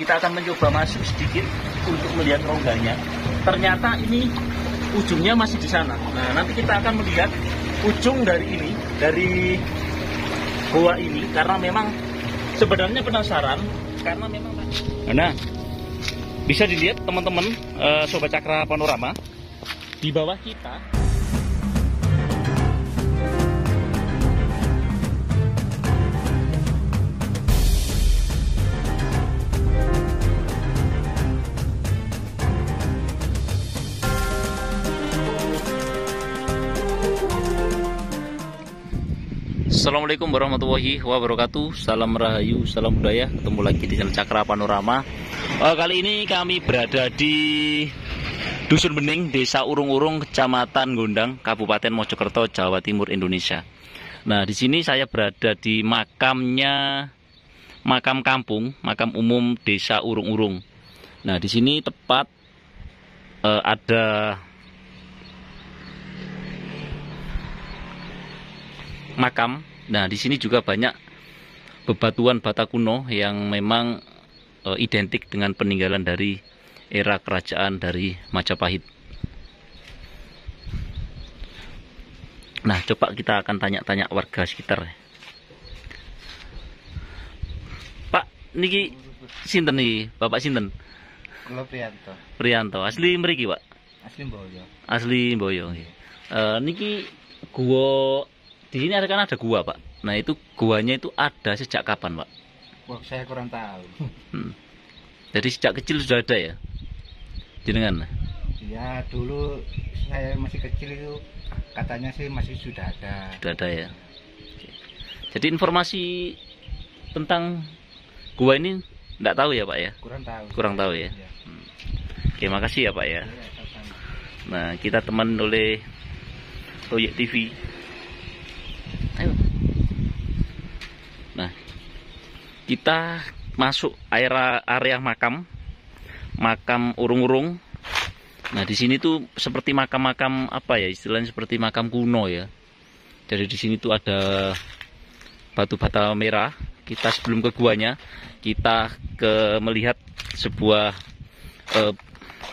Kita akan mencoba masuk sedikit untuk melihat rongganya. Ternyata ini ujungnya masih di sana. Nah, nanti kita akan melihat ujung dari ini, dari gua ini, karena memang sebenarnya penasaran, karena memang. Nah, bisa dilihat teman-teman, Sobat Cakra Panorama, di bawah kita. Assalamualaikum warahmatullahi wabarakatuh. Salam rahayu, salam budaya. Ketemu lagi di channel Cakra Panorama. Kali ini kami berada di Dusun Bening, Desa Urung-Urung, Kecamatan Gondang, Kabupaten Mojokerto, Jawa Timur, Indonesia. Nah, di sini saya berada di makam kampung, makam umum Desa Urung-Urung. Nah, di sini tepat ada makam. Nah, di sini juga banyak bebatuan bata kuno yang memang identik dengan peninggalan dari era kerajaan dari Majapahit. Nah, coba kita akan tanya-tanya warga sekitar. Pak, niki sinten nih? Bapak sinten? Kula Priyanto. Priyanto. Asli mriki, Pak? Asli Mboyo. Asli Mboyo. Niki gua di sini kan ada gua, Pak. Nah, itu guanya itu ada sejak kapan, Pak? Wah, saya kurang tahu. Jadi sejak kecil sudah ada ya? Jenengan? Ya, dulu saya masih kecil itu katanya sih masih sudah ada. Sudah ada ya. Jadi informasi tentang gua ini enggak tahu ya, Pak ya? Kurang tahu. Kurang tahu ya. Ya. Oke, makasih ya, Pak ya. Ya, sama-sama. Nah, kita teman oleh Toyek TV. Ayo. Nah, kita masuk area makam Urung-Urung. Nah, di sini tuh seperti makam-makam apa ya, istilahnya seperti makam kuno ya. Jadi di sini tuh ada batu bata merah. Kita sebelum ke guanya, kita melihat sebuah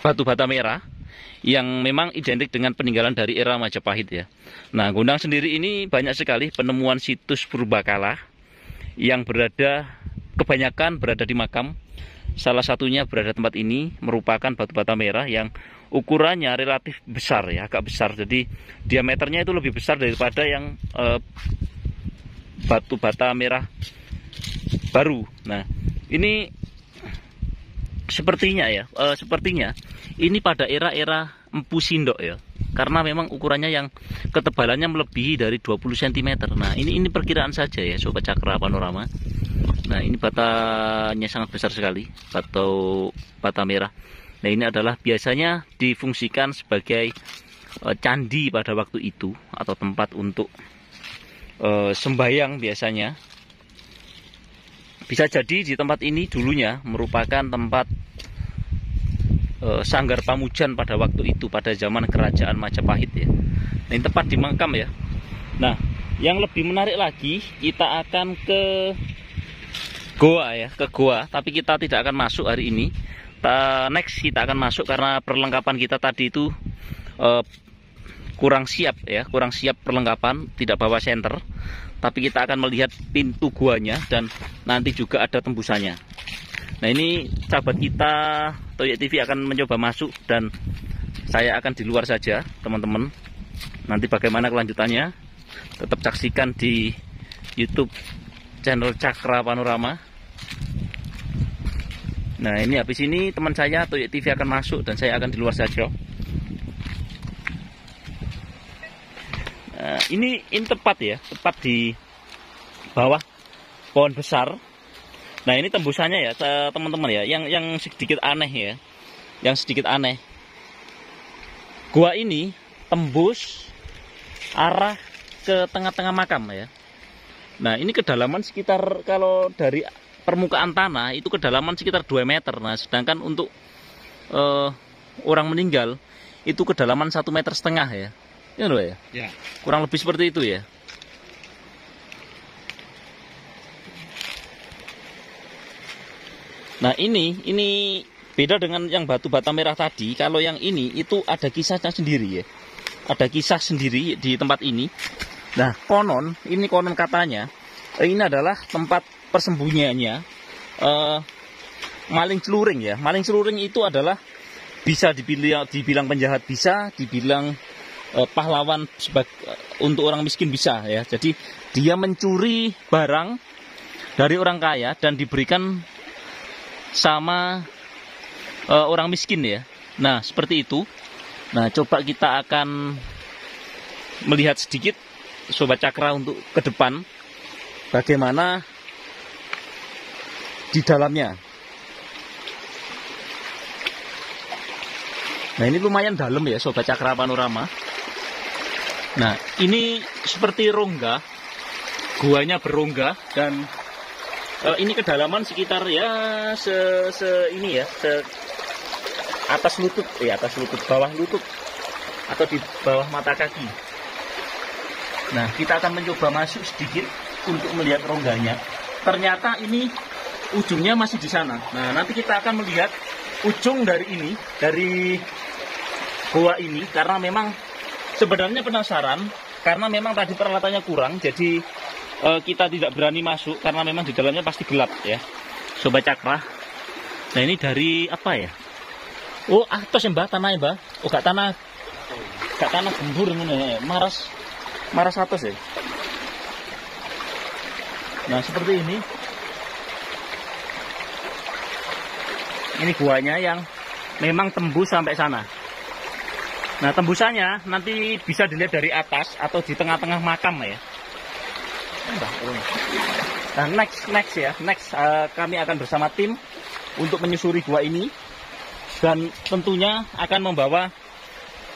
batu bata merah yang memang identik dengan peninggalan dari era Majapahit ya. Nah, Gondang sendiri ini banyak sekali penemuan situs purbakala yang kebanyakan berada di makam. Salah satunya berada tempat ini, merupakan batu bata merah yang ukurannya relatif besar ya, agak besar. Jadi diameternya itu lebih besar daripada yang batu bata merah baru. Nah, ini sepertinya ini pada era Empu Sindok ya, karena memang ukurannya yang ketebalannya melebihi dari 20 cm. Nah, ini perkiraan saja ya, Sobat Cakra Panorama. Nah, ini batanya sangat besar sekali, bata merah. Nah, ini adalah biasanya difungsikan sebagai candi pada waktu itu, atau tempat untuk sembahyang biasanya. Bisa jadi di tempat ini dulunya merupakan tempat sanggar pamujan pada waktu itu, pada zaman kerajaan Majapahit ya. Nah, ini tepat di makam ya. Nah, yang lebih menarik lagi, kita akan ke goa ya, tapi kita tidak akan masuk hari ini. Next kita akan masuk karena perlengkapan kita tadi itu kurang siap perlengkapan, tidak bawa senter. Tapi kita akan melihat pintu guanya dan nanti juga ada tembusannya. Nah, ini sahabat kita Toyek TV akan mencoba masuk dan saya akan di luar saja, teman-teman. Nanti bagaimana kelanjutannya, tetap saksikan di YouTube channel Cakra Panorama. Nah, ini habis ini teman saya Toyek TV akan masuk dan saya akan di luar saja. Nah, ini tepat di bawah pohon besar. Nah, ini tembusannya ya, teman-teman ya, yang sedikit aneh ya, Gua ini tembus arah ke tengah-tengah makam ya. Nah, ini kedalaman sekitar, kalau dari permukaan tanah itu kedalaman sekitar 2 meter. Nah, sedangkan untuk orang meninggal itu kedalaman 1,5 meter ya. Ya loh ya. Ya. Kurang lebih seperti itu ya. Nah ini beda dengan yang batu bata merah tadi. Kalau yang ini itu ada kisahnya sendiri ya. Ada kisah sendiri di tempat ini. Nah konon katanya ini adalah tempat persembunyiannya maling celuring ya. Maling celuring itu adalah bisa dibilang penjahat, bisa dibilang pahlawan untuk orang miskin bisa ya. Jadi dia mencuri barang dari orang kaya dan diberikan sama orang miskin ya. Nah seperti itu. Nah coba kita akan melihat sedikit Sobat Cakra untuk ke depan bagaimana di dalamnya. Nah ini lumayan dalam ya Sobat Cakra Panorama. Nah ini seperti rongga, guanya berongga dan ini kedalaman sekitar ya atas lutut, bawah lutut atau di bawah mata kaki. Nah kita akan mencoba masuk sedikit untuk melihat rongganya. Ternyata ini ujungnya masih di sana. Nah nanti kita akan melihat ujung dari gua ini karena memang sebenarnya penasaran karena memang tadi peralatannya kurang, jadi kita tidak berani masuk karena memang di dalamnya pasti gelap ya Sobat Cakra. Nah ini dari apa ya? Oh atos ya mbak, tanah ya mbak. Oh gak tanah gembur ini maras atos ya. Nah seperti ini. Ini guanya yang memang tembus sampai sana. Nah tembusannya nanti bisa dilihat dari atas atau di tengah-tengah makam ya. Nah next kami akan bersama tim untuk menyusuri gua ini dan tentunya akan membawa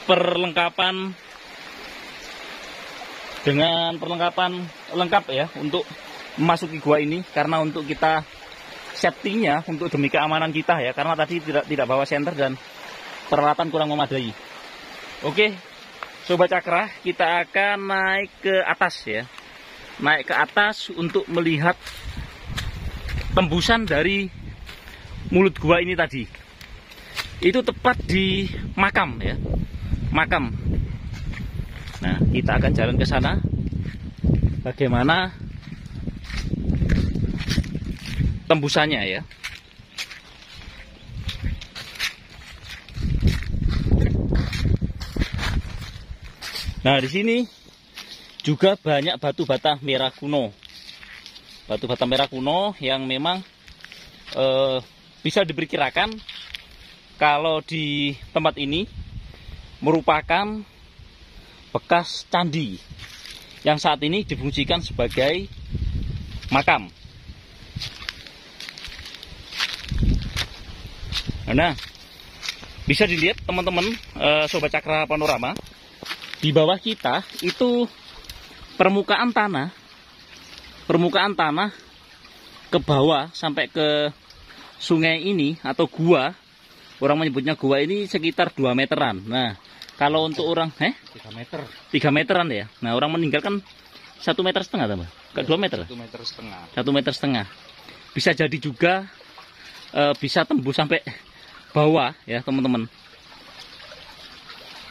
perlengkapan lengkap ya untuk memasuki gua ini karena untuk kita safety-nya untuk demi keamanan kita ya karena tadi tidak bawa senter dan peralatan kurang memadai. Oke Sobat Cakra, kita akan naik ke atas ya. Naik ke atas untuk melihat tembusan dari mulut gua ini tadi. Itu tepat di makam ya. Makam. Nah, kita akan jalan ke sana. Bagaimana tembusannya ya. Nah, di sini juga banyak batu bata merah kuno. Batu bata merah kuno yang memang bisa diperkirakan kalau di tempat ini merupakan bekas candi yang saat ini difungsikan sebagai makam. Nah, bisa dilihat teman-teman Sobat Cakra Panorama, di bawah kita itu permukaan tanah ke bawah sampai ke sungai ini atau gua, orang menyebutnya gua ini sekitar 2 meteran. Nah, kalau untuk orang 3 meteran ya. Nah, orang meninggal kan 1,5 meter tambah. Ke 2 meter. 1,5 meter. 1,5 meter. Bisa jadi juga bisa tembus sampai bawah ya, teman-teman.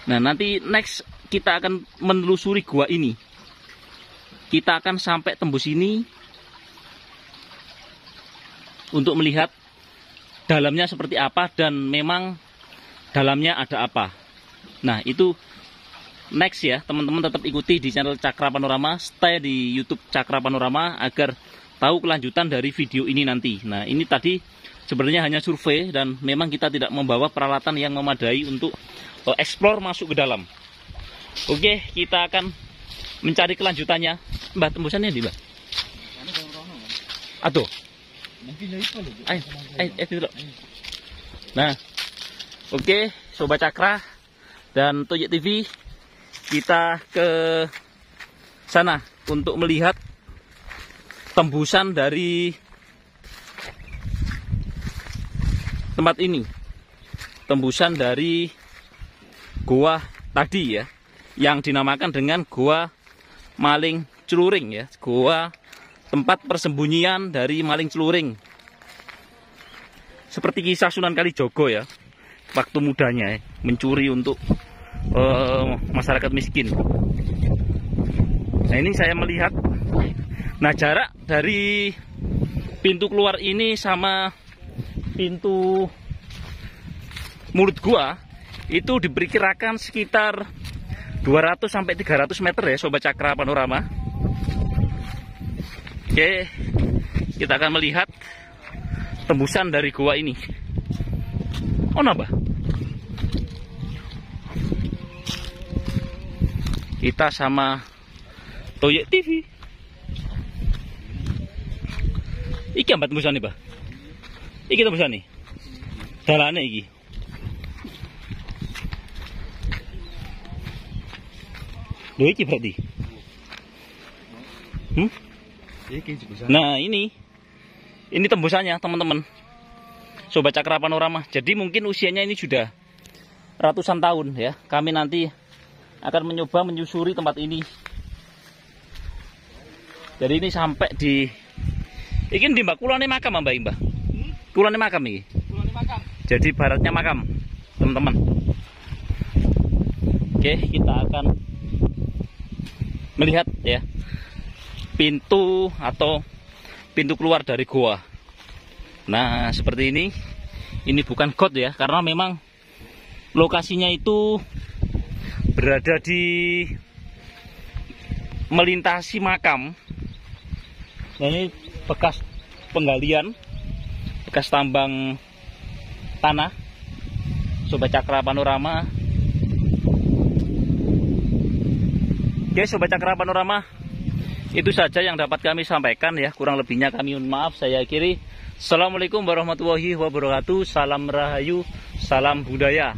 Nah, nanti next kita akan menelusuri gua ini. Kita akan sampai tembus ini untuk melihat dalamnya seperti apa dan memang dalamnya ada apa. Nah itu next ya teman-teman, tetap ikuti di channel Cakra Panorama, stay di YouTube Cakra Panorama agar tahu kelanjutan dari video ini nanti. Nah ini tadi sebenarnya hanya survei dan memang kita tidak membawa peralatan yang memadai untuk explore masuk ke dalam. Oke, kita akan mencari kelanjutannya. Mbak, tembusannya di Mbak? Aduh. Ayo. Nah, oke, Sobat Cakra dan Toyek TV, kita ke sana untuk melihat tembusan dari tempat ini. Tembusan dari gua tadi ya, yang dinamakan dengan gua maling celuring ya, gua tempat persembunyian dari maling celuring. seperti kisah Sunan Kalijogo ya, waktu mudanya ya, mencuri untuk masyarakat miskin. Nah ini saya melihat, nah jarak dari pintu keluar ini sama pintu mulut gua itu diperkirakan sekitar 200 sampai 300 meter ya Sobat Cakra Panorama. Oke, kita akan melihat tembusan dari gua ini. Oh nambah. Kita sama Toyek TV. Iki ambat tembusan nih, Bah. Iki tembusan nih. Dalane iki. Loh iki berarti. Nah ini tembusannya teman-teman Sobat Cakra Panorama. Jadi mungkin usianya ini sudah ratusan tahun ya. Kami nanti akan mencoba menyusuri tempat ini. Jadi ini sampai di iki di Mbak kulone makam Mbak Mbak. Kulone makam iki. Kulone makam. Jadi baratnya makam, teman-teman. Oke, kita akan melihat ya pintu atau pintu keluar dari gua. Nah, seperti ini. Ini bukan got ya, karena memang lokasinya itu berada di melintasi makam. Nah, ini bekas penggalian, bekas tambang tanah Sobat Cakra Panorama. Oke Sobat Cakra Panorama, itu saja yang dapat kami sampaikan ya. Kurang lebihnya kami mohon maaf. Saya akhiri. Assalamualaikum warahmatullahi wabarakatuh. Salam Rahayu, salam budaya.